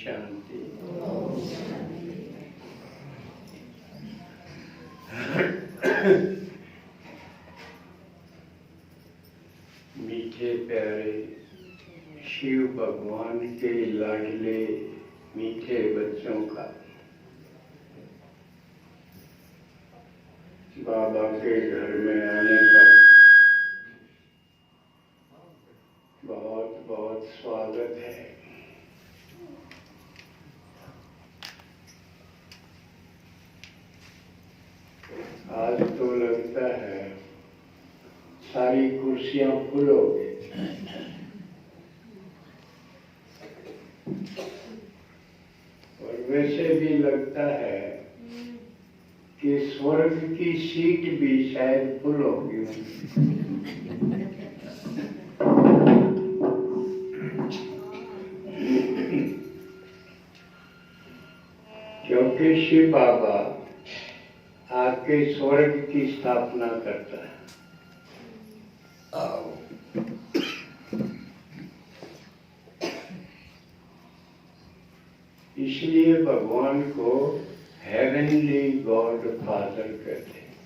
शांति। मीठे प्यारे शिव भगवान के लाडले मीठे बच्चों का बाबा के घर में आने पर बहुत बहुत स्वागत है। आज तो लगता है सारी कुर्सियां फुल हो गई। और वैसे भी लगता है कि स्वर्ग की सीट भी शायद फुल होगी। क्योंकि शिव बाबा आके स्वर्ग की स्थापना करता है। इसलिए भगवान को हेवनली गॉड फादर कहते हैं।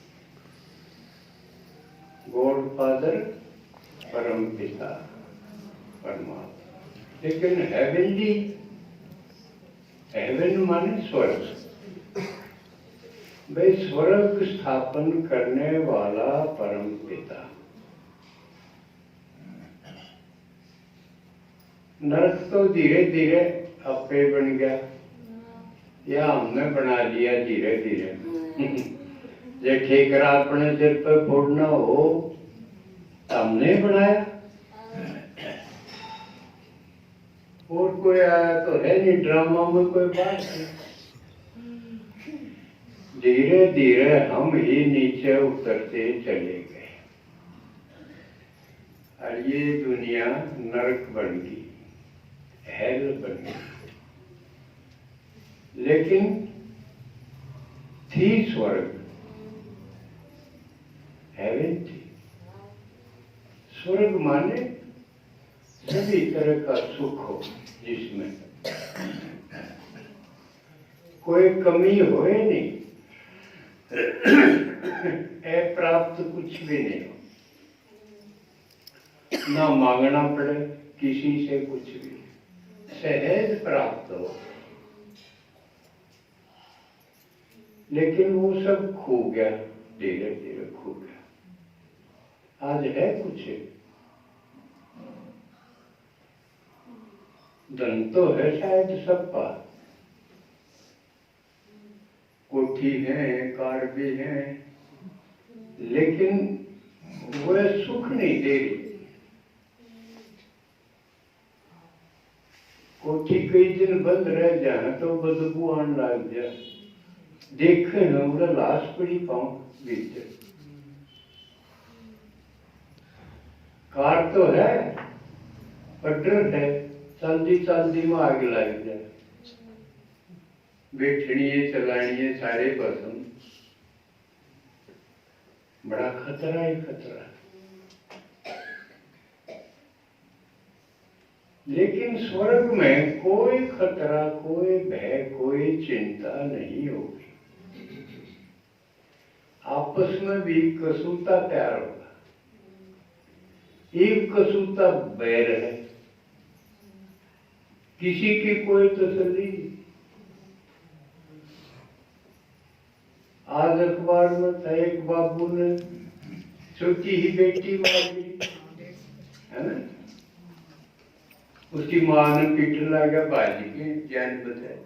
गॉड फादर परम पिता परमात्मा, लेकिन हेवनली, हेवन माने स्वर्ग। भाई स्वर्ग स्थापन करने वाला परम पिता। नरक तो धीरे धीरे आपे बन गया, या हमने बना लिया धीरे धीरे। जे ठेकरा अपने सिर पर फोड़ना हो, हमने बनाया। और कोई आया तो है नहीं, ड्रामा में कोई बात नहीं। धीरे धीरे हम ही नीचे उतरते चले गए और ये दुनिया नरक बन गई, हेल बन गई। लेकिन थी स्वर्ग, हेवन थी। स्वर्ग माने सभी तरह का सुख हो, जिसमें कोई कमी होए नहीं, अप्राप्त कुछ भी नहीं हो, ना मांगना पड़े किसी से कुछ भी, सहज प्राप्त हो। लेकिन वो सब खो गया, धीरे धीरे खो गया। आज है कुछ, धन तो है शायद सबका, कोठी है, कार भी है, लेकिन वह सुख नहीं दे रही। कोठी कई दिन बंद रह जाए तो बदबू आने लग जाए, देखे न लाश पड़ी पाऊं बीच। कार तो है, पटर है, चलती चलती में आग लग जाए, बैठनी चलानी सारे पसंद। बड़ा खतरा ही खतरा। लेकिन स्वर्ग में कोई खतरा, कोई भय, कोई चिंता नहीं होगी। आपस में भी कसूता प्यार होगा, एक कसूता बैर है, किसी की कोई तसल्ली। आज अखबार में था, एक बाबू ने छोटी ही बेटी मार दी, है ना। उसकी मां ने पीट लगा, बाजी की जान बचाई।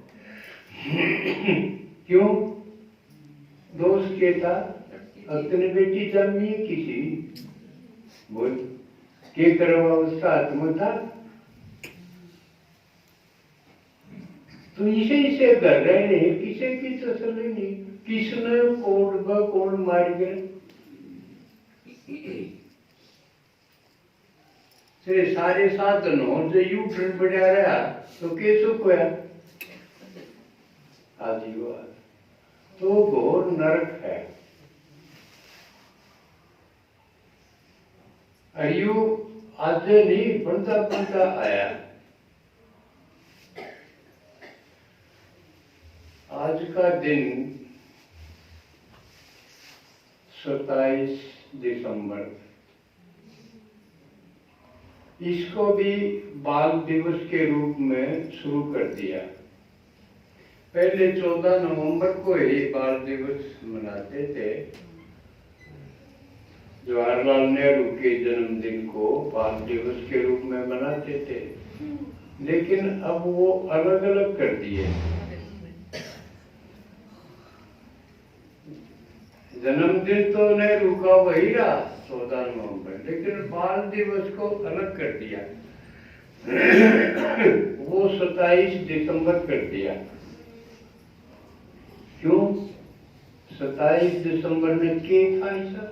क्यों? दोष के था, अपनी बेटी जमी किसी बोल के करवा, उसका हाथ में था। तो इसे कर रहे नहीं, किसी की तसल्ली नहीं, किसने कौन मार गए। सारे साधन हो जो यूट्यूब बढ़ा रहा तो कैसे कोया आजीवन तो घोर नरक है। अयु आज नहीं बनता बनता आया, दिन 27 दिसंबर, इसको भी बाल दिवस के रूप में शुरू कर दिया। पहले 14 नवंबर को ही बाल दिवस मनाते थे। जवाहरलाल नेहरू के जन्मदिन को बाल दिवस के रूप में मनाते थे, लेकिन अब वो अलग अलग कर दिए। जन्मदिन तो नेहरू का वही रहा 14 नवंबर, लेकिन बाल दिवस को अलग कर दिया। वो 27 दिसंबर कर दिया। क्यों? 27 दिसंबर में क्या था ऐसा?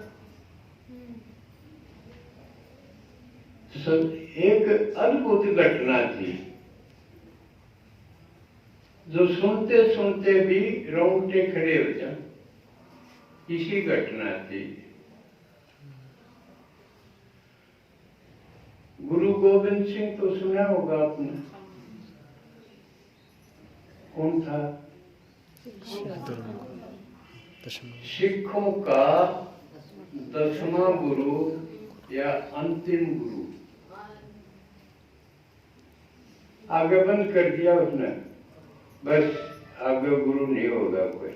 एक अद्भुत घटना थी जो सुनते सुनते भी रोंगटे खड़े हो जाए। इसी घटना थी। गुरु गोविंद सिंह तो सुना होगा आपने। कौन था? सिखों का 10वां गुरु या अंतिम गुरु। आगे बंद कर दिया उसने, बस आगे गुरु नहीं होगा कोई,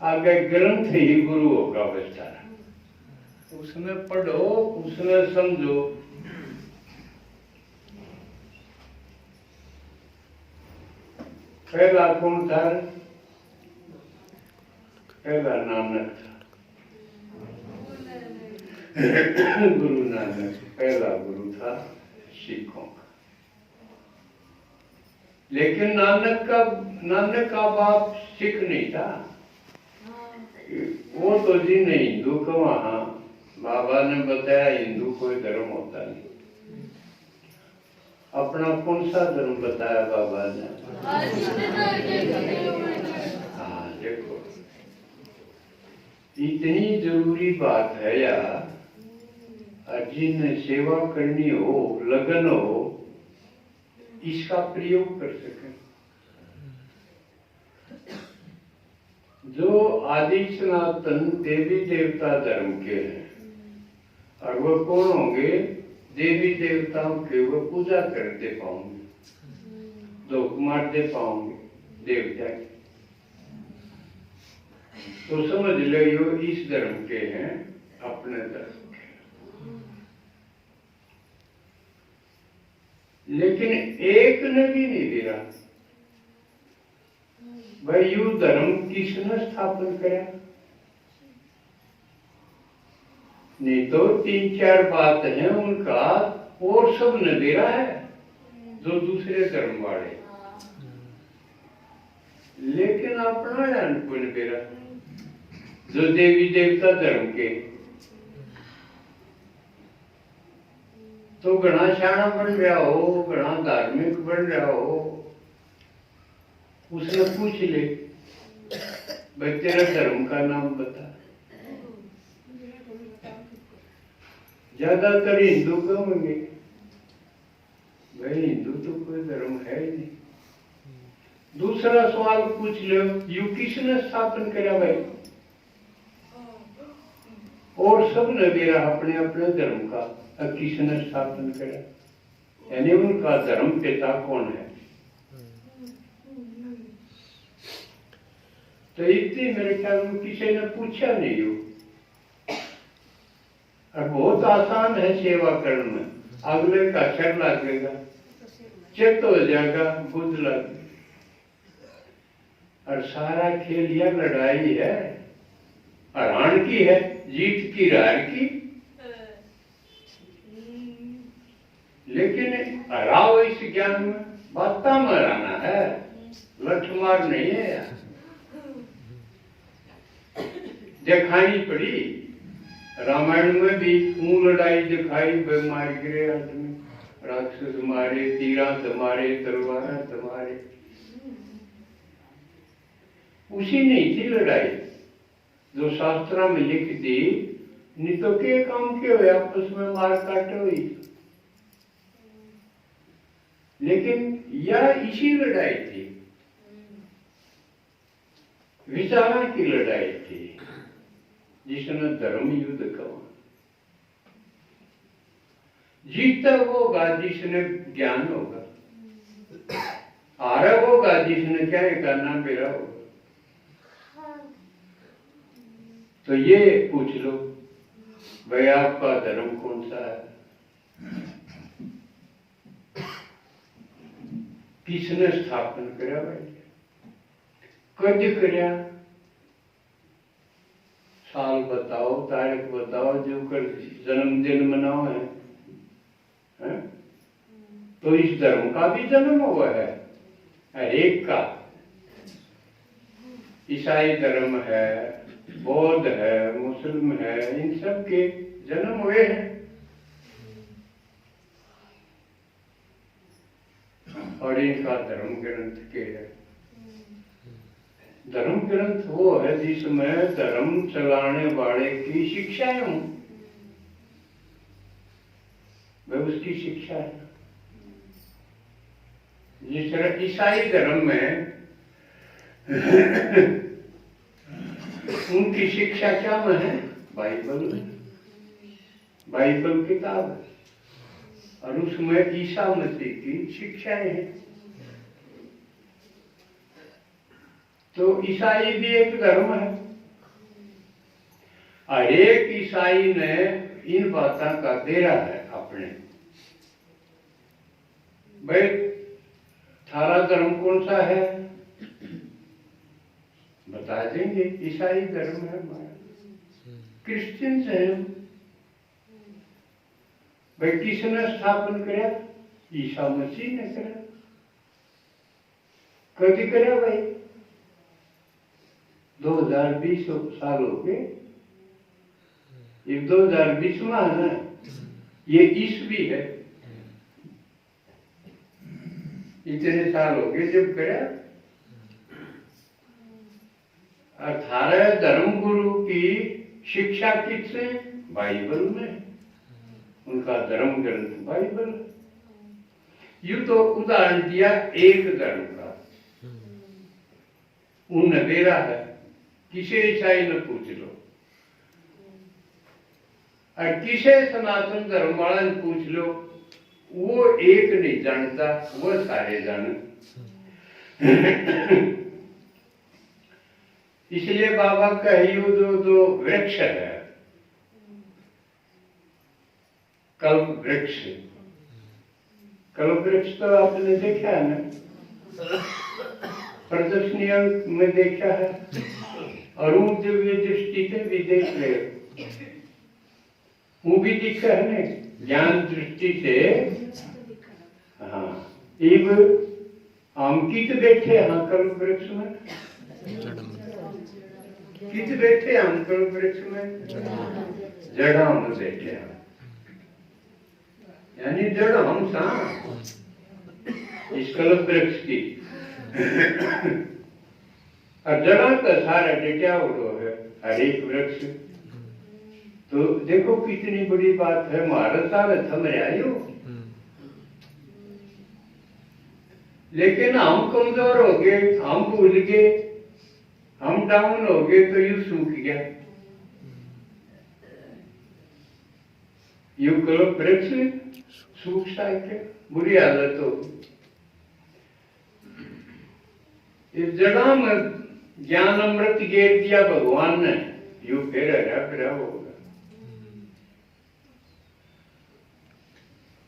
आगे ग्रंथ ही गुरु होगा बस सारा। उसमें पढ़ो, उसमें समझो। पहला कौन था? पहला नानक था। गुरु नानक पहला गुरु था सिखों का। लेकिन नानक का बाप सिख नहीं था। वो तो जी नहीं, हिंदू का वहां बाबा ने बताया हिंदू कोई धर्म होता नहीं। अपना कौन सा धर्म बताया बाबा ने? हाँ देखो, इतनी जरूरी बात है यार। जिन्हें सेवा करनी हो, लगन हो, इसका प्रयोग कर सके। जो आदि सनातन देवी देवता धर्म के हैं, और वो कौन होंगे? देवी देवताओं के वो पूजा करते पाओगे, धूप मारते पाओगे देवता की। तो समझ लो यो इस धर्म के हैं, अपने धर्म के। लेकिन एक ने भी नहीं दिया भाई यू धर्म किसने स्थापन करा? नहीं तो 3-4 बात है उनका, और सब नबेरा है जो दूसरे धर्म वाले। लेकिन अपना कोई नबेरा जो देवी देवता धर्म के। तो घना शाना बन रहा हो, घना धार्मिक बन रहा हो, उसने पूछ ले भाई तेरा धर्म का नाम बता। ज्यादातर हिंदू कहोगे भाई हिंदू तो कोई धर्म है ही नहीं। दूसरा सवाल पूछ लो, यू किसने स्थापन करा भाई? और सब ने मेरा अपने अपने धर्म का किसने स्थापन करा? यानी उनका धर्म पिता कौन है? तो इतनी मेरे ख्याल में किसी ने पूछा नहीं हो। और बहुत आसान है सेवा करने में। अगले का शर लगेगा, चित्त हो जाएगा, बुद्ध लगेगा। और सारा खेल यह लड़ाई है, हरान की है, जीत की हार की। लेकिन हराओ इस ज्ञान में, बाता मराना है, लठमार नहीं है यार। दिखाई पड़ी रामायण में भी लड़ाई दिखाई, मार गिरे आदमी, राक्षस मारे, तीरा तुम्हारे, तलवार तुम्हारे। उसी नहीं थी लड़ाई जो शास्त्रा में लिख दी। नहीं तो क्या काम के हुए, आपस में मार काट हुई। लेकिन यह इसी लड़ाई थी विचारों की लड़ाई थी जिसने धर्म युद्ध कहा। जीतता वो होगा जिसने ज्ञान होगा, हारा वो होगा जिसने क्या करना मेरा होगा। तो ये पूछ लो भाई आपका धर्म कौन सा है, किसने स्थापन करा भाई, कद करा, साल बताओ, तारीख बताओ, जो कर जन्मदिन मनाओ है? तो इस धर्म का भी जन्म हुआ है हर एक का। ईसाई धर्म है, बौद्ध है, मुस्लिम है, इन सब के जन्म हुए हैं। और इनका धर्म ग्रंथ के है। धर्म ग्रंथ वो है जिसमें धर्म चलाने वाले की शिक्षाएं हों, वह उसकी शिक्षा है। जिस तरह ईसाई धर्म में उनकी शिक्षा क्या में है, बाइबल किताब है, और उसमें ईसा मसीह की शिक्षाएं हैं। तो ईसाई भी एक धर्म है। हर एक ईसाई ने इन बातों का बेरा है अपने। भाई थारा धर्म कौन सा है, बता देंगे। ईसाई धर्म है हमारा, क्रिश्चियन है। भाई किसने स्थापन करा, ईसा मसीह ने करा। कभी करा भाई, 2020 साल हो गए, ये 2020 में है ना, ये ईस्वी है, इतने साल हो गए जब करा। 18 धर्म गुरु की शिक्षा किससे, बाइबल में, उनका धर्म ग्रंथ बाइबल। यूं तो उदाहरण दिया एक धर्म का, उन बेरा है, किसे ईसाई ने पूछ लो, और किसे सनातन धर्म वाला ने पूछ लो, वो एक नहीं जानता, वो सारे जाने। इसलिए बाबा कहियो जो वृक्ष है, कल्प वृक्ष, कल्प वृक्ष तो आपने देखा है ना, प्रदर्शनियों में देखा है, और वो दिव्य दृष्टि से भी देख रहे हो, वो भी दिखा है ना ज्ञान दृष्टि से। हाँ, इब हम कित बैठे हाँ कल्प वृक्ष में, कित बैठे हम कल्प वृक्ष में, जड़ा में बैठे हैं, यानी जड़ हम सा इस कल्प वृक्ष की। और जड़ा का सारा डेटा उड़ो है हर एक वृक्ष। तो देखो कितनी बड़ी बात है, महाराज साहब थम रहे हो, लेकिन हम कमजोर हो गए, हम भूल गए, हम डाउन हो गए, तो यू सूख गया। यू कल्प वृक्ष सूख सा के बुरी हालत हो। इस जड़ा में ज्ञान अमृत गेर दिया भगवान ने, यू फिर हरा फिरा होगा।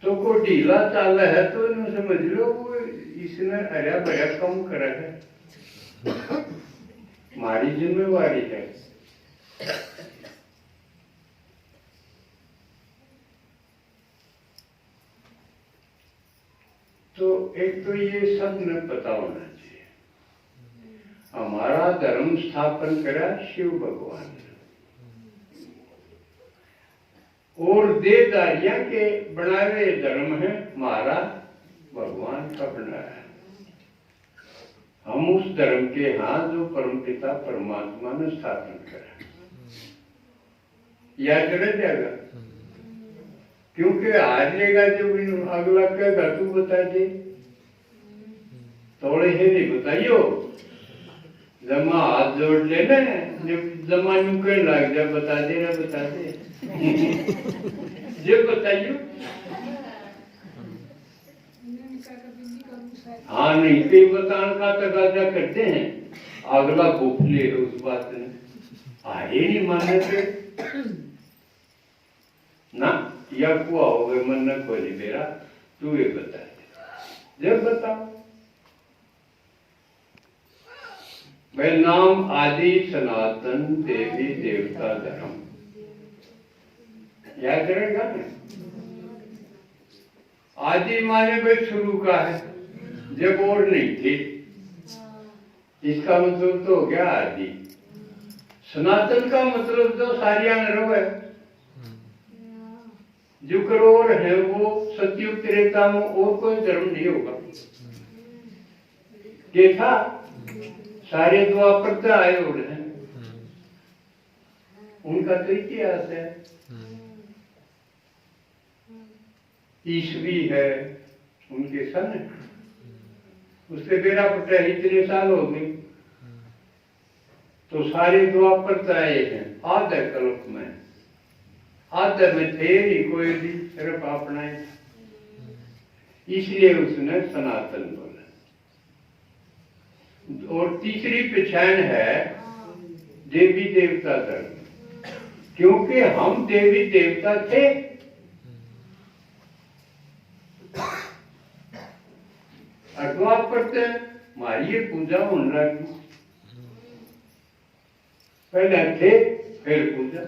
तो को ढीला चाल है तो इन्हें समझ लो वो इसने हरा भरा कम करा है, हमारी जिम्मेवारी है। तो एक तो ये सब ने पता होना चाहिए, हमारा धर्म स्थापन करा शिव भगवान ने, और देवदारियां के बनाए धर्म है हमारा भगवान का बनाया है। हम उस धर्म के हाथ जो परमपिता परमात्मा ने स्थापन करा, याद रह जाएगा, क्योंकि आज लेगा जब अगला कहेगा तू बता दे, थोड़े से नहीं बताइयो, जमा हाथ जोड़ लेना, जमा नुकड़ लग जा, बता दे ना, बता दे जो बताइयो। हाँ नहीं कई बताने का तकाजा करते हैं, अगला भूखले है उस बात ने आए नहीं मानने से ना, या कुआ हो गए मन न खोली मेरा, तू ये बता दे, जब बताओ भाई। नाम आदि सनातन देवी देवता धर्म, याद करेगा ना। आदि माने भाई शुरू का है, जब और नहीं थे, इसका मतलब तो हो गया आदि। सनातन का मतलब तो सारिया नरव है, जो करोड़ है वो सतयुग त्रेता में और कोई धर्म नहीं होगा। ये था सारे द्वापर तो आए और हैं, उनका तो इतिहास है। ईसवी है उनके सन, उससे बेरा पटा इतने साल हो गए, तो सारे द्वापर तो आए हैं आधे कल्प में, आधे में थे नहीं कोई भी, सिर्फ अपना ही, इसलिए उसने सनातन बोला। और तीसरी पहचान है देवी देवता धर्म, क्योंकि हम देवी देवता थे। द्वापर से हमारी ये पूजा होने लगी, पहले थे फिर पूजा,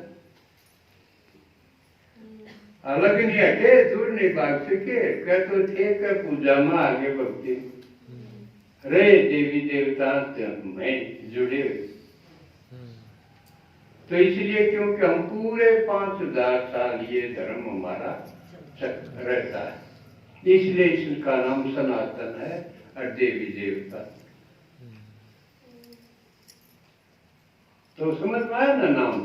अलग नहीं हटे, दूर नहीं भाग सके, क्या तो थे क्या पूजा में आगे भक्ति रे देवी देवता में जुड़े हुए। तो इसलिए क्योंकि हम पूरे 5000 साल ये धर्म हमारा रहता है, इसलिए इसका नाम सनातन है और देवी देवता। तो समझ में आया ना नाम।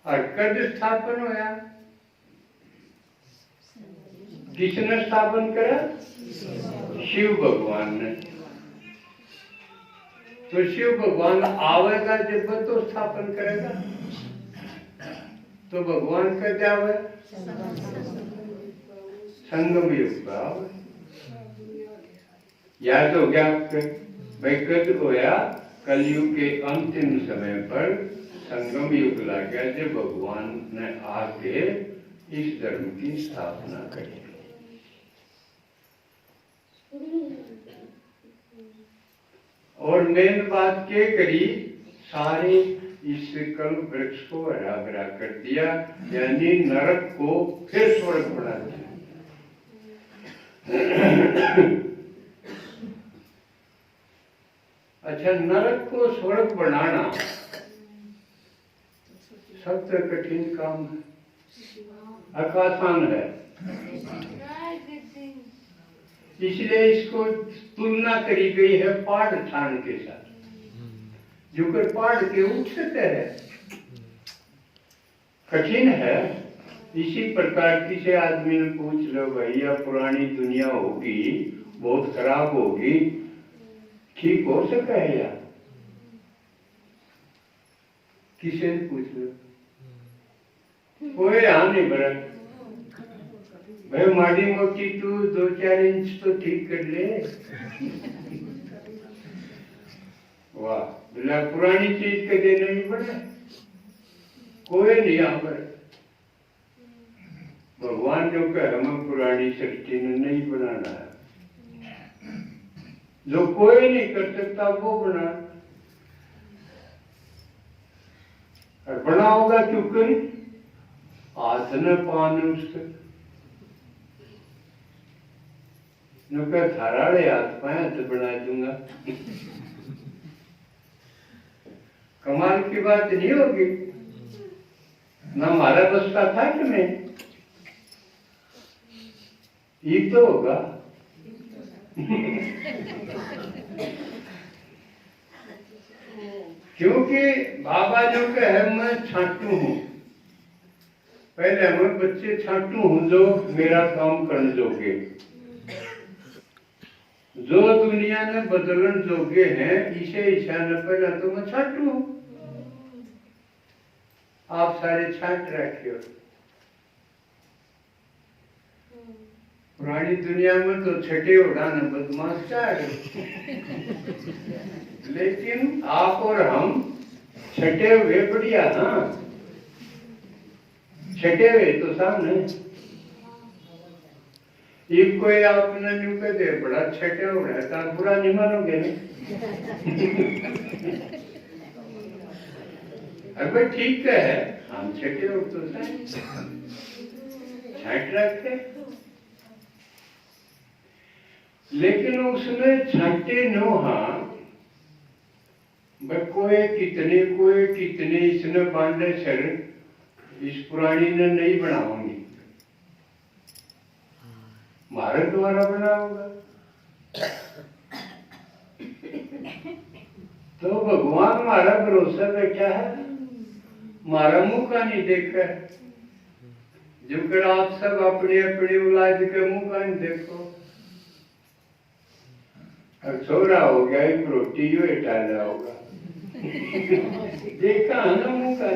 और कब स्थापन होया, किसने स्थापन करा? शिव भगवान ने। तो शिव भगवान आवेगा जब तो स्थापन करेगा, तो भगवान का क्या हुआ? संगम युग का याद हो गया आपके भाई, कद होया कलयुग के अंतिम समय पर संगम युग ला गया, जब भगवान ने आके इस धर्म की स्थापना करी। और मेन बात क्या करी, सारे इस कल्प वृक्ष को हरा भरा कर दिया, यानी नरक को फिर स्वर्ग बना दिया। अच्छा, नरक को स्वर्ग बनाना सबसे कठिन काम है, आसान है। इसलिए इसको तुलना करी गई है पहाड़ ठान के साथ, जो कर पहाड़ के उठ सकते हैं, कठिन है। इसी प्रकार किसी आदमी ने पूछ लो भैया पुरानी दुनिया होगी बहुत खराब होगी, ठीक हो सका है या? किसी ने पूछ लो, कोई हाँ नहीं भरा भाई, माड़ी मोटी तू 2-4 इंच तो ठीक कर ले। वाह, बिना पुरानी चीज के दे नहीं बने, कोई नहीं आवर। भगवान जो कह हमें पुरानी सृष्टि में नहीं बनाना है, जो कोई नहीं कर सकता वो बना, और बना होगा क्यों करी, हाथ न पान उसके थाराड़े हाथ पाया तो बना दूंगा। कमाल की बात नहीं होगी ना, हमारा बसता था कि नहीं, ये तो होगा। क्योंकि बाबा जो कहे मैं छाटू हूं, पहले मैं बच्चे छाटू हूं जो मेरा काम करने जोगे, जो दुनिया ने बदलन जोगे हैं इसे ईशान पहला तो मैं छाटू। आप सारे छाट रखियो। पुरानी दुनिया में तो छठे उड़ान बदमाश चार, लेकिन आप और हम छठे हुए बढ़िया। हाँ छठे हुए तो सामने एक कोई आपने न्यू कह दे बड़ा छठे हो रहा है तो आप बुरा नहीं मानोगे ना। अगर ठीक है हम छठे हो तो छठ रखते, लेकिन उसमें छठे नोहा कोई कितने इसने बांधे सर इस पुरानी ने नहीं बनाऊंगी, भारत द्वारा बना होगा। तो भगवान हमारा भरोसा बैठा है, हमारा मुंह का नहीं देखा है। जो कर आप सब अपने अपने औलाद के मुंह का नहीं देखो। अब छोरा हो गया एक रोटी जो डाला होगा देखा है ना मुंह का।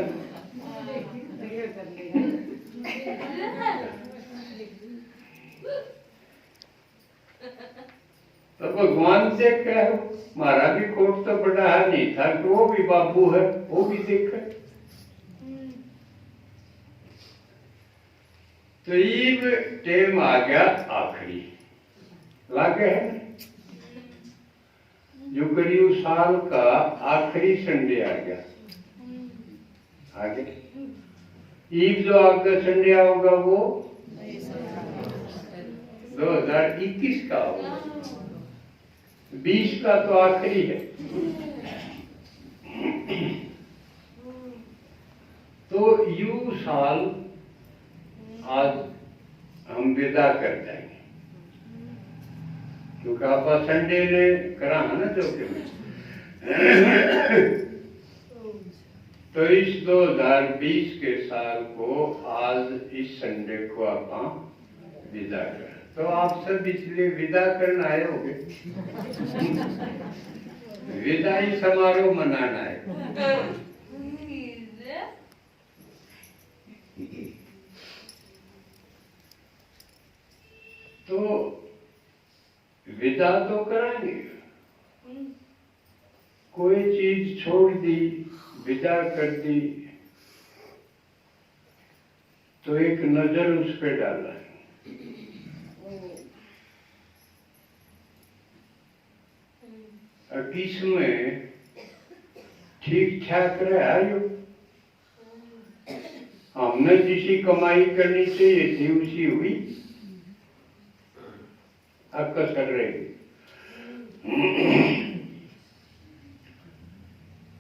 तो भगवान देख रहे हो, हमारा भी कोट तो बड़ा है नहीं था तो वो भी बाबू है, वो भी देखे। तो ईब टेम आ गया आखिरी लागे है जो करीब साल का आखिरी संडे आ गया। आगे ईब जो आगे संडे होगा वो 2021 का होगा, 20 का तो आखिरी है। तो यू साल आज हम विदा कर जाएंगे क्योंकि आप संडे ने करा है ना चौके में। तो इस 2020 के साल को आज इस संडे को आप विदा कर, तो आप सब इसलिए विदा करना आए होगे, विदाई समारोह मनाना है। तो विदा तो कराएंगे, कोई चीज छोड़ दी विदा कर दी तो एक नजर उस पर डाला है। इसमें ठीक ठाक रहा यो, हमने जिसी कमाई करनी चाहिए थी उसी हुई, अब कसर रहेगी।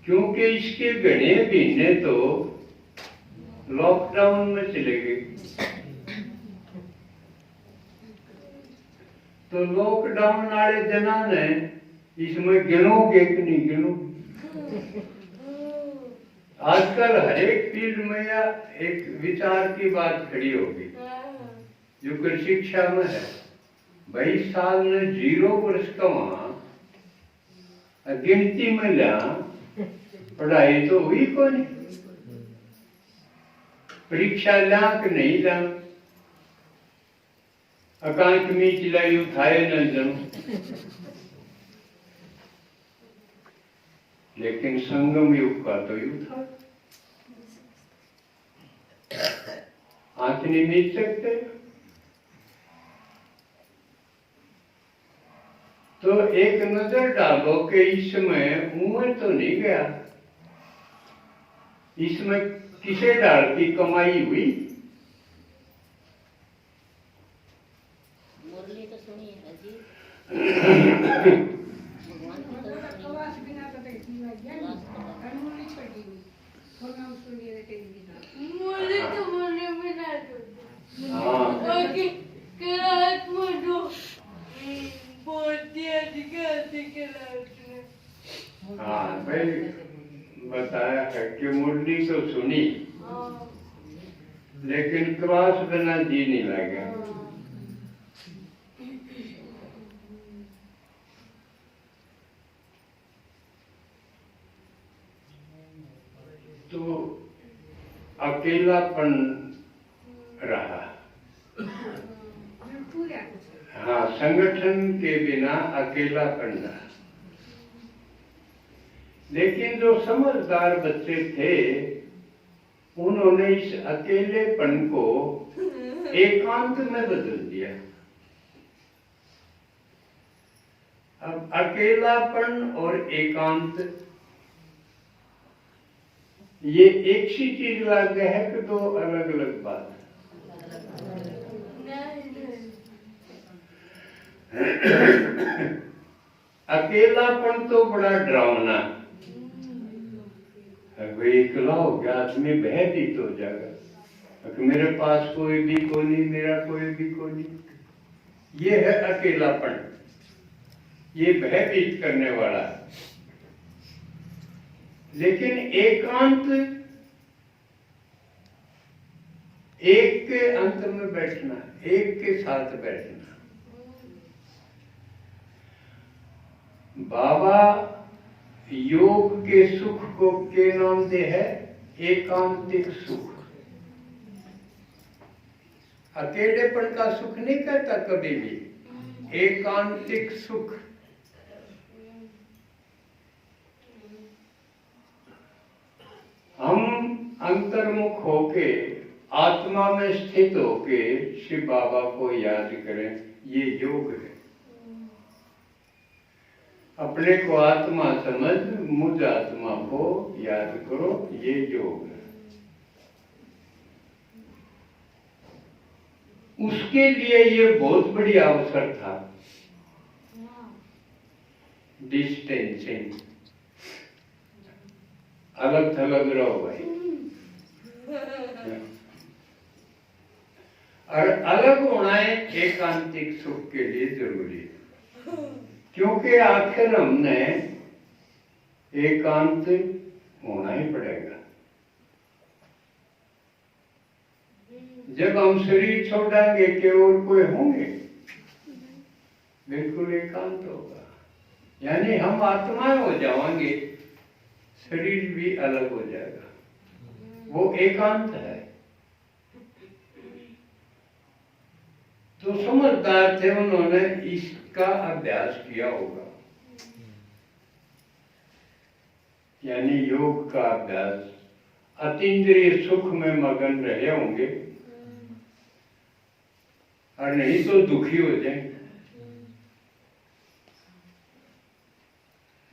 क्योंकि इसके घने महीने तो लॉकडाउन में चले गए। तो लॉकडाउन वाले जना ने इसमें गिनोगे कि नहीं गिनोगे। आजकल हर एक फील्ड में या एक विचार की बात खड़ी होगी जो कि शिक्षा में है। भाई साल ने 0 वर्ष का वहां गिनती में लिया पढ़ाई तो हुई को नहीं, परीक्षा लिया कि नहीं लिया, अकांक मीच लाई उठाए न जन। लेकिन संगम युग का तो युग था, आंख नहीं मीच सकते। तो एक नजर डालो कि इसमें उम्र तो नहीं गया, इसमें किसे डाल की कमाई हुई। मुरली तो सुनी है जी। हाँ भाई बताया है कि मुरली तो सुनी लेकिन क्रॉस बिना जी नहीं लगा। तो अकेलापन रहा। हाँ, संगठन के बिना अकेलापन रहा। लेकिन जो समझदार बच्चे थे उन्होंने इस अकेलेपन को एकांत में बदल दिया। अब अकेलापन और एकांत ये एक सी चीज लग है कि दो अलग अलग बात है। अकेलापन तो बड़ा डरावना, अगर एकला हो गया आदमी भयभीत हो जाएगा कि मेरे पास कोई भी को नहीं, मेरा कोई भी को नहीं। ये है अकेलापन, ये भयभीत करने वाला। लेकिन एकांत, एक के अंत में बैठना, एक के साथ बैठना। बाबा योग के सुख को के नाम दे है एकांतिक सुख। अकेलेपन का सुख नहीं कहता कभी भी, एकांतिक सुख। हम अंतर्मुख होके आत्मा में स्थित होके शिव बाबा को याद करें, ये योग है। अपने को आत्मा समझ, मुझ आत्मा को याद करो, ये योग है। उसके लिए ये बहुत बड़ी अवसर था, डिस्टेंसिंग। अलग थलग रहो भाई, और अलग होना है एकांतिक सुख के लिए जरूरी है। क्योंकि आखिर हमने एकांत होना ही पड़ेगा। जब हम शरीर छोड़ेंगे केवल कोई होंगे, बिल्कुल एकांत होगा, यानी हम आत्माएं हो जाएंगे, शरीर भी अलग हो जाएगा, वो एकांत है। तो समझदार थे, उन्होंने इसका अभ्यास किया होगा, यानी योग का अभ्यास। अतीन्द्रिय सुख में मगन रहे होंगे, और नहीं तो दुखी हो जाएंगे।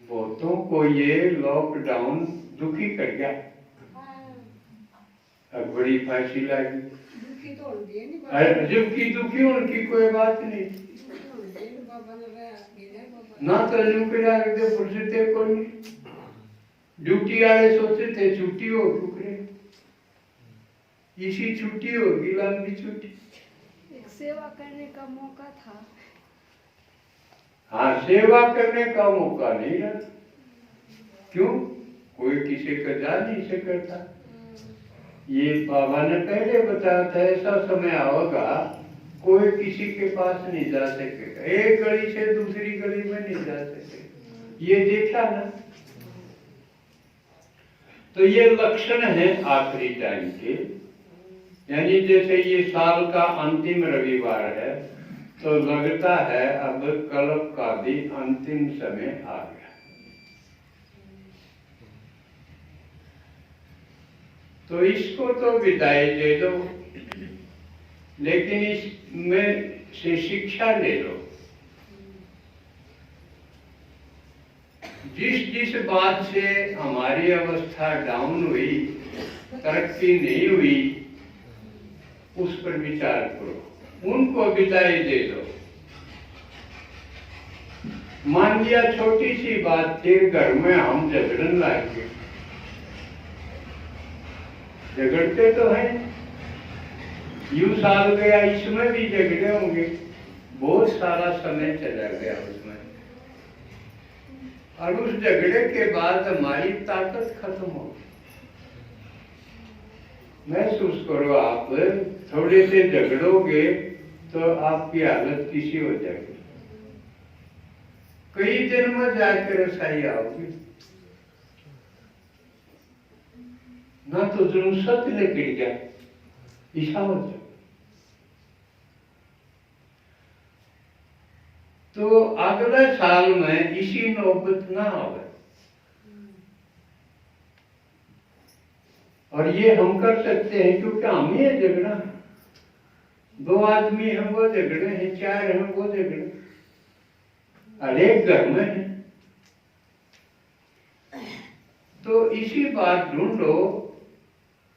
बहुतों को ये लॉकडाउन दुखी कर गया, अब बड़ी फांसी लगी। जबकि दुखी उनकी कोई बात नहीं, ना तो नुकड़े फुर्सते कोई। ड्यूटी वाले सोचते थे छुट्टी हो, टुकड़े इसी छुट्टी होगी, लंबी छुट्टी। एक सेवा करने का मौका था। हाँ, सेवा करने का मौका नहीं रहा। क्यों? कोई किसी का जा नहीं सकता। ये बाबा ने पहले बताया था, ऐसा समय आएगा कोई किसी के पास नहीं जा सकेगा, एक गली से दूसरी गली में नहीं जा सकेगा। ये देखा ना। तो ये लक्षण है आखिरी टाइम के, यानी जैसे ये साल का अंतिम रविवार है, तो लगता है अब कल्प का भी अंतिम समय आ गया। तो इसको तो विदाई दे दो, लेकिन इसमें से शिक्षा ले लो। जिस बात से हमारी अवस्था डाउन हुई, तरक्की नहीं हुई, उस पर विचार करो, उनको विदाई दे दो। मान लिया छोटी सी बात थी, घर में हम झगड़ने लगे, झगड़ते तो हैं, यूं साल गया, इसमें भी झगड़े होंगे, बहुत सारा समय चला गया उसमें, और उस झगड़े के बाद हमारी ताकत खत्म हो। महसूस करो, आप थोड़े से झगड़ोगे तो आपकी हालत किसी हो जाएगी, कई दिन में जाकर रसाई आओगी। ना तो जरूर सत लेकर गया ईशा हो जाए। तो अगले साल में इसी नौबत ना आवे। और ये हम कर सकते हैं क्योंकि हम ही है झगड़ा। दो आदमी हैं वो झगड़े हैं, चार हैं वो झगड़े, हर एक घर में है। तो इसी बात ढूंढो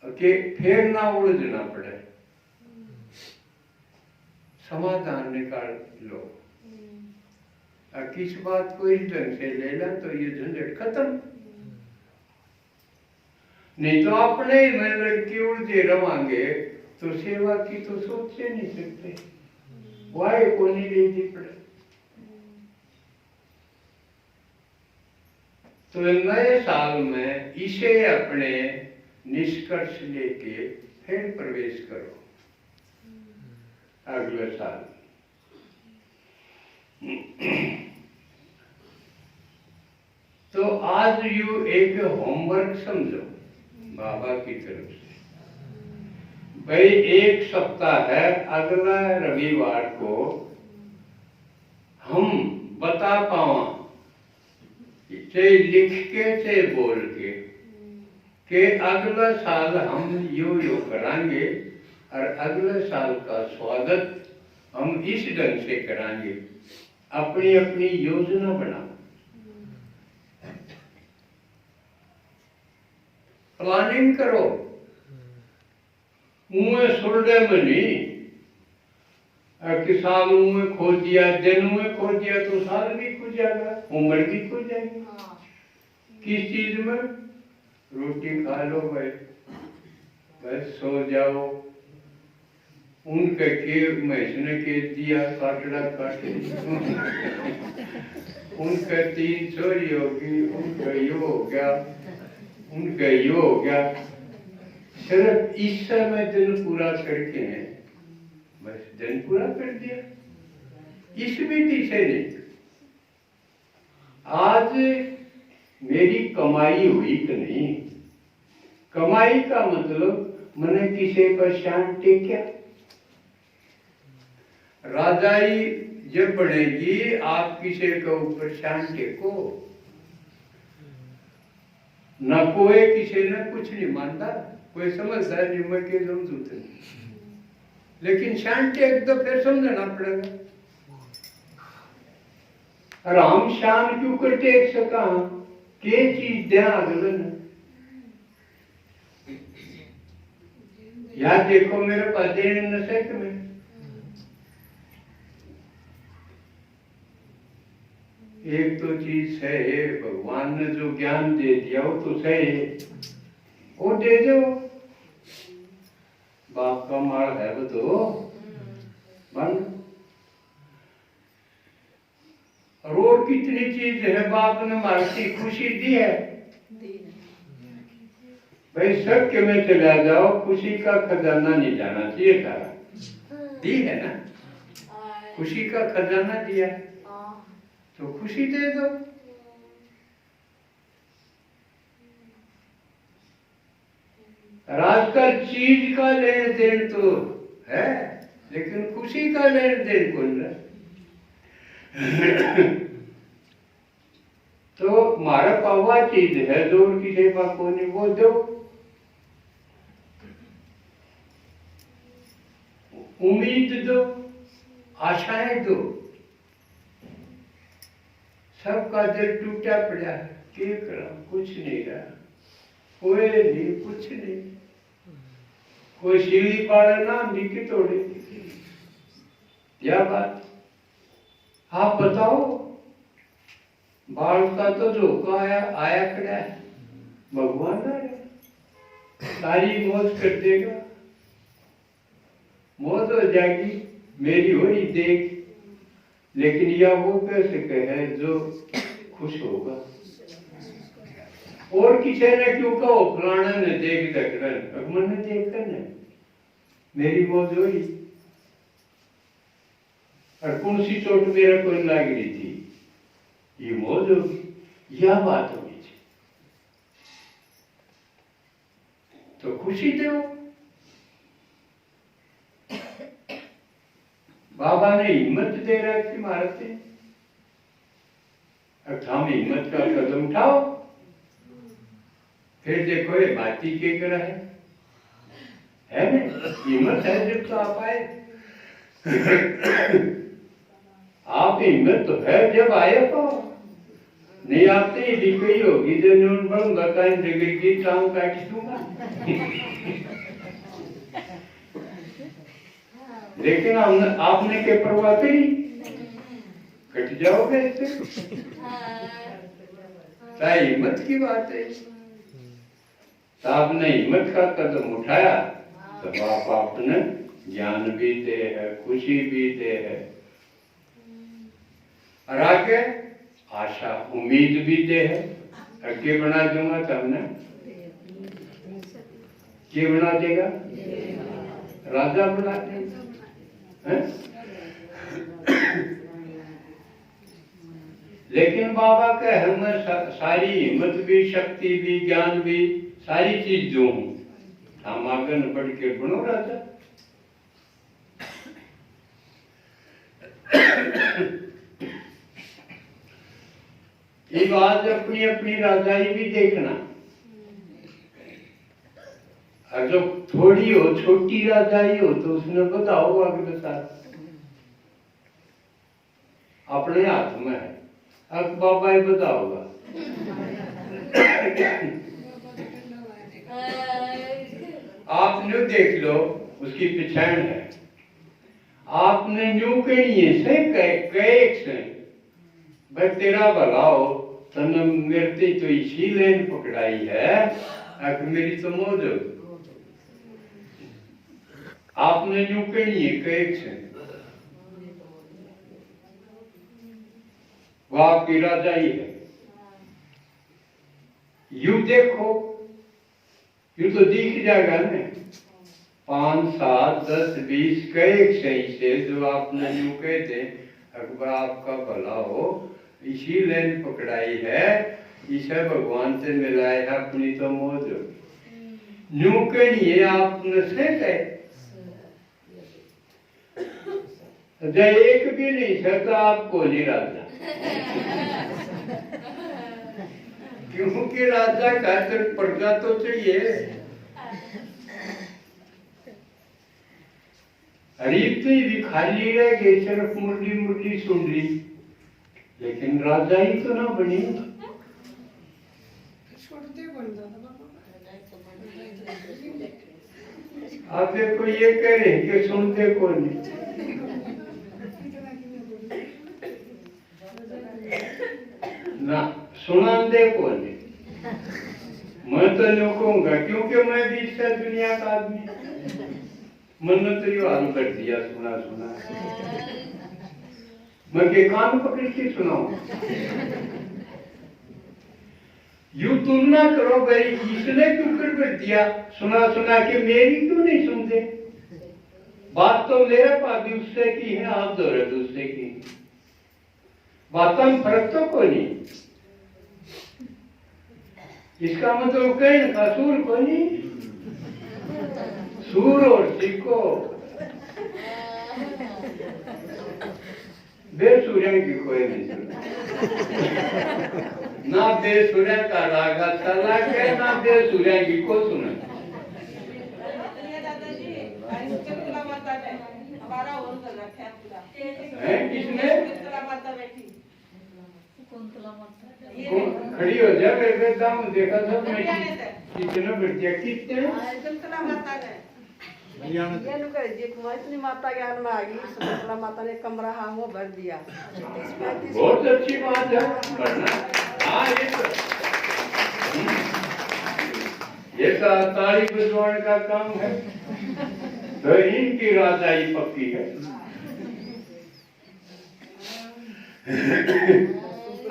कि फिर ना उलझना पड़े, समाधान निकाल लो। और किस बात को इस ढंग से ले ला तो ये झंझट खत्म। नहीं तो अपने ही में लड़की उलझे रवांगे तो सेवा की तो सोच से नहीं सकते। वाय को नहीं लेती पड़े। तो नए साल में इसे अपने निष्कर्ष लेके फिर प्रवेश करो अगले साल। तो आज यू एक होमवर्क समझो बाबा की तरफ से। भाई एक सप्ताह है, अगला रविवार को हम बता पावा, चाहे लिख के चाहे बोल के, कि अगला साल हम यो कराएंगे और अगले साल का स्वागत हम इस ढंग से कराएंगे। अपनी अपनी योजना बनाओ, प्लानिंग करो। मुँह सुरडे में नहीं कि साल में खो दिया, दिन में खो दिया तो साल भी खो जाएगा, उम्र भी खो जाएगी। किस चीज में? रोटी खा लो भाई, बस सो जाओ। उनके के मैंने के दिया काटड़ा काट उनका 3 चोरी होगी, उनका यो हो गया, उनका यो हो गया। सिर्फ इस समय दिन पूरा करके हैं, बस दिन पूरा कर दिया। इस विधि से नहीं। आज मेरी कमाई हुई कि नहीं, कमाई का मतलब मैंने किसी पर शान टेक्या। राजाई जब बढ़ेगी आप किसी के ऊपर शान टेको न। कोई किसी ने कुछ नहीं मानता, कोई समझता है नहीं, मैं के समझूते नहीं। लेकिन शान टेक तो फिर समझना पड़ेगा। और हम शान क्यों कर टेक सका के चीज दे अगले ने। याद देखो मेरे पास देने न सक में एक तो चीज है, भगवान ने जो ज्ञान दे दिया वो तो सही है, वो दे दो। बाप का माल है वो तो बन। और कितनी चीज है बाप ने मारती खुशी दी है। भाई सत्य में चला जाओ, खुशी का खजाना नहीं जाना चाहिए सारा। दी है ना, खुशी का खजाना दिया तो खुशी दे दो। आजकल चीज का लेन देन तो है, लेकिन खुशी का लेन देन कौन है? तो मारा पावा चीज है जो उनकी सेवा को नहीं, वो दो। उम्मीद दो, आशाएं दो। सबका दिल टूटा पड़ा है, क्या करा, कुछ नहीं रहा, कोई नहीं, कुछ नहीं। कोई सीढ़ी पाड़ा ना निकी तोड़े। क्या बात, आप बताओ। बाल का तो झोंका आया खड़ा है, भगवान आ रहा, सारी मौज कर देगा। मौज हो जाएगी मेरी हो रही देख। लेकिन यह वो कैसे कहे जो खुश होगा। और किसी ने क्यों कहो फलाना ने देख देखना, मैंने देखा न, मेरी मौज हो रही। और कौन सी चोट मेरा कोई लाग रही थी, ये मौज होगी। यह बात होगी। तो खुशी दो। बाबा ने हिम्मत दे रखी महाराज से, अब हम हिम्मत का कदम उठाओ। फिर देखो ये बाती के कर है ना, हिम्मत है जब तो आप आए। आप हिम्मत तो है जब आए तो नहीं आते ही गई होगी जो नून बम बताएं जगह की टांग काट दूंगा। लेकिन आपने के परवाह करी, कट जाओगे इससे। हिम्मत की बात है। तो आपने हिम्मत का कदम उठाया तो बाप आपने ज्ञान भी दे है, खुशी भी दे है, और आगे आशा उम्मीद भी दे है। अगे बना दूंगा तो हमने क्या बना देगा? राजा बना देगा। लेकिन बाबा के हमें सारी हिम्मत भी, शक्ति भी, ज्ञान भी, सारी चीज जो हूं, हम आगे न बढ़ के बनो राजा। ये बात अपनी अपनी राजाई भी देखना। और जो थोड़ी हो, छोटी राजाई हो, तो उसने बताओ अगले साल अपने हाथ में है। अब बाबा ही बताओगा। आपने देख लो उसकी पहचान है। आपने न्यू कहिए से कहे से भाई तेरा भला हो, तने मेरे तो इसी लेन पकड़ाई है, अब मेरी तो मौज हो। आपने न्यू कहिए कहे से वो आपकी राजाई है। यू देखो, यू तो दिख जाएगा ना 5, 7, 10, 20 कई सही से जो आपने यूं कहते अकबर आपका भला हो, इसी लेन पकड़ाई है, इसे भगवान से मिलाए है, अपनी तो मौज हो। न्यू के लिए आपने से कहे जब एक भी नहीं सकता आपको नहीं राजा। क्योंकि राजा का सिर्फ प्रजा तो चाहिए। हरीफ तो भी खाली रह गए, सिर्फ मुरली मुरली सुन ली, लेकिन राजा ही तो ना बनी। आप देखो ये कह रहे हैं कि सुनते कौन नहीं। ना सुनाते कौन नहीं। मैं तो नहीं कहूंगा, क्योंकि मैं भी इससे दुनिया का आदमी, मन तो ये हाल कर दिया सुना सुना। मैं के कान पकड़ के सुनाऊं? यू तुलना करो भाई, इसने क्यों कर दिया सुना सुना के, मेरी क्यों नहीं सुनते? बात तो मेरे पास भी उससे की है, आप दो दूसरे की बात में फर्क तो कोई नहीं। इसका मतलब कहीं कसूर कोई नहीं। सूर और सीखो, बेसुरे की कोई नहीं सुना। ना बेसुरे का रागा चला के, ना बेसुरे की को सुना। किसने खड़ी हो जा, मेरे दाम देखा था मैं कितने बढ़िया कितने माता ज्ञान में आ गई। सुशीतला माता ने कमरा हाँ भर दिया। बहुत अच्छी बात है। हाँ ये तो ताली बजवाने का काम है, तो इनकी राजाई पक्की है।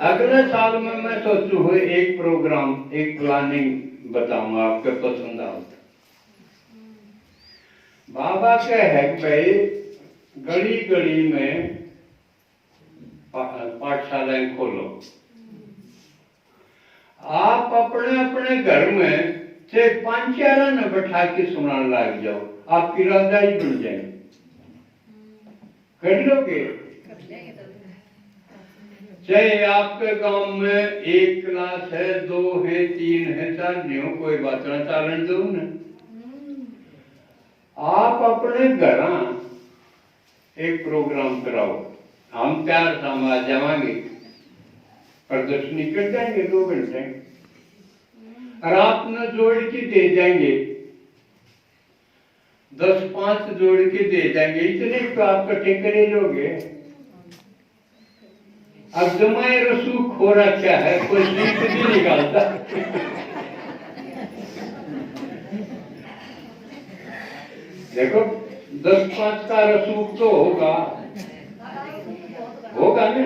अगले साल में मैं सोचू हुए एक प्रोग्राम, एक प्लानिंग बताऊंगा, आपको पसंद आओ। बाबा के है भाई गली गली में पाठशालाएं खोलो। आप अपने अपने घर में चाहे पांचारा न बैठा के सुनाने लग जाओ, आपकी राजा ही बन जाएंगे। कर लोगे? चाहे आपके गांव में 1 क्लास है, 2 है, 3 है, 4 नहीं हो, कोई बात ना, चालन दो ना। आप अपने घर एक प्रोग्राम कराओ, हम 4 शाम आ जाएंगे, प्रदर्शनी कर जाएंगे 2 घंटे, और आप न जोड़ के दे जाएंगे, 10-5 जोड़ के दे जाएंगे, इतने तो आप इकट्ठे करे लोगे। अब जमाए रसूख हो रखा है, कोई सीख नहीं निकालता। देखो 10-5 का रसूख तो होगा, होगा ना?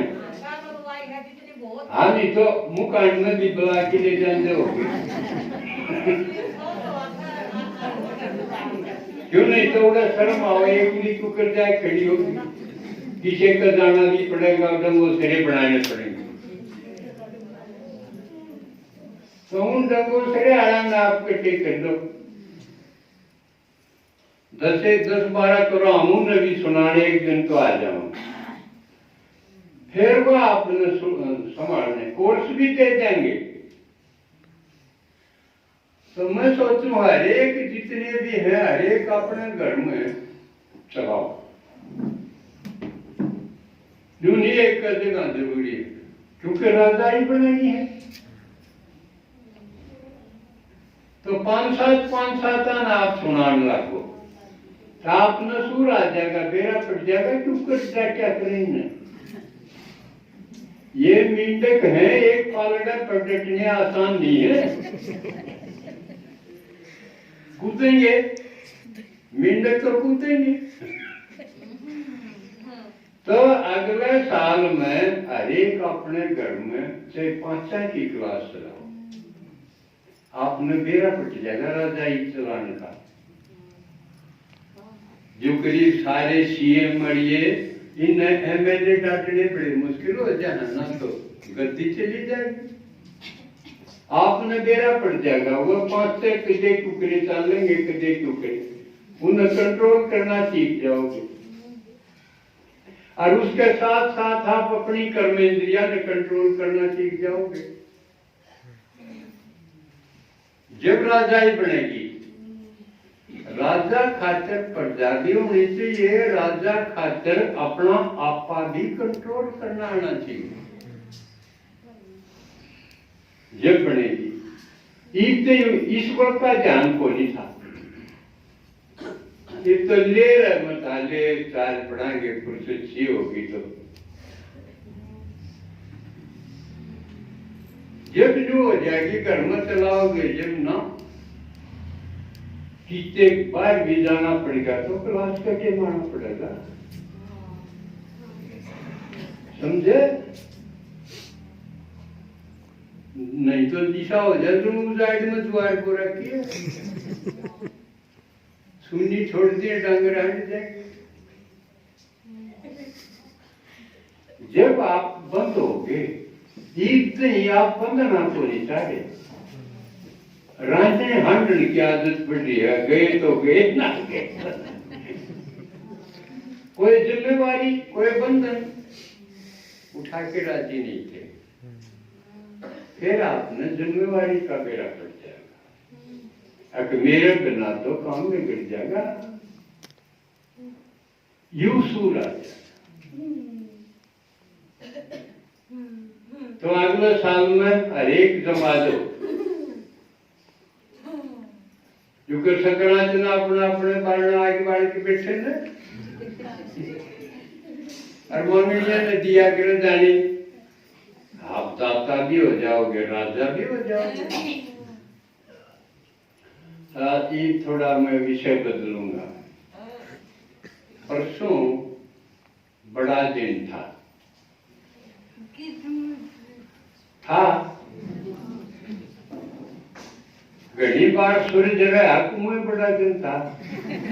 हाँ, नहीं तो मुकान में भी बुला के ले जाते होगे। क्यों नहीं? तो उड़ा शर्म आओ, एक मिली तू कर जाए खड़ी होगी, किसी का जाना नहीं पड़ेगा, उधर वो सिरे बनाने पड़ेंगे। तो उन डंगों सिरे आराम आप इकट्ठे कर दो, 10-12 करो, हम भी सुनाने एक दिन तो आ जाऊं, फिर वो आपने संभालने कोर्स भी दे देंगे। तो मैं सोचूं हर एक जितने भी हैं, हर एक अपने घर में चलाओ, नहीं एक कर देना जरूरी है, क्योंकि राजा ही बनानी है। तो 5-7 आना आप सुनाने लगो, तो आप न सूर आ जाएगा, बेरा पड़ जाएगा, क्योंकि क्या करेंगे। ये मेंढक है, एक पालड़ा पकड़ने आसान नहीं है। कूदेंगे, मेंढक तो कूदेंगे। तो अगले साल में हर एक अपने घर में चाहे 5 की क्लास चलाओ, आपने बेरा पट जाएगा राजाई चलाने का। जो करीब सारे सीएम मरिए, इन एमएलए डांटने बड़े मुश्किल हो जाना, ना तो गद्दी चली जाएगी। आपने बेरा पड़ जाएगा, वो 5 से कदे टुकड़े चलेंगे, कदे टुकड़े, उन्हें कंट्रोल करना सीख जाओगे। और उसके साथ साथ आप अपनी कर्मेंद्रिया ने कंट्रोल करना सीख जाओगे। जब राजाई बनेगी, राजा खातर प्रजा भी होनी चाहिए, राजा खातर अपना आपा भी कंट्रोल करना आना चाहिए। जब बनेगी, ईश्वर का ध्यान को नहीं था, ये तो ले रहे मसाले 4 पढ़ाएंगे, कुछ अच्छी होगी। तो जब जो हो जाएगी घर में चलाओगे, जब ना कितने बार भी जाना पड़ेगा तो क्लास करके मारना पड़ेगा, समझे? नहीं तो दिशा हो जाए तो साइड में द्वार को रखिए, सुन्नी छोड़ दिए, डांगर हट जाएंगे। जब आप बंद होगे, इतने ही आप बंधना तो नहीं चाहे। रांझे हंडन की आदत पड़ी है, गए तो गए, ना गए। कोई जिम्मेवारी, कोई बंधन उठा के राजी नहीं थे, फिर आपने जिम्मेवारी का बेड़ा पड़ जाएगा। अगर मेरे बिना तो काम बिगड़ जाएगा, यू सूर आ जाएगा। तो अगले साल में हर एक जमा दो, क्योंकि संक्रांति ना अपने अपने बारना आगे बाढ़ के बैठे न, और मम्मी ने दिया कर जाने, आप दाता भी हो जाओगे, राजा भी हो जाओगे। साथ ही थोड़ा मैं विषय बदलूंगा। परसों बड़ा दिन था घड़ी बार सूर्य जगह में बड़ा दिन था।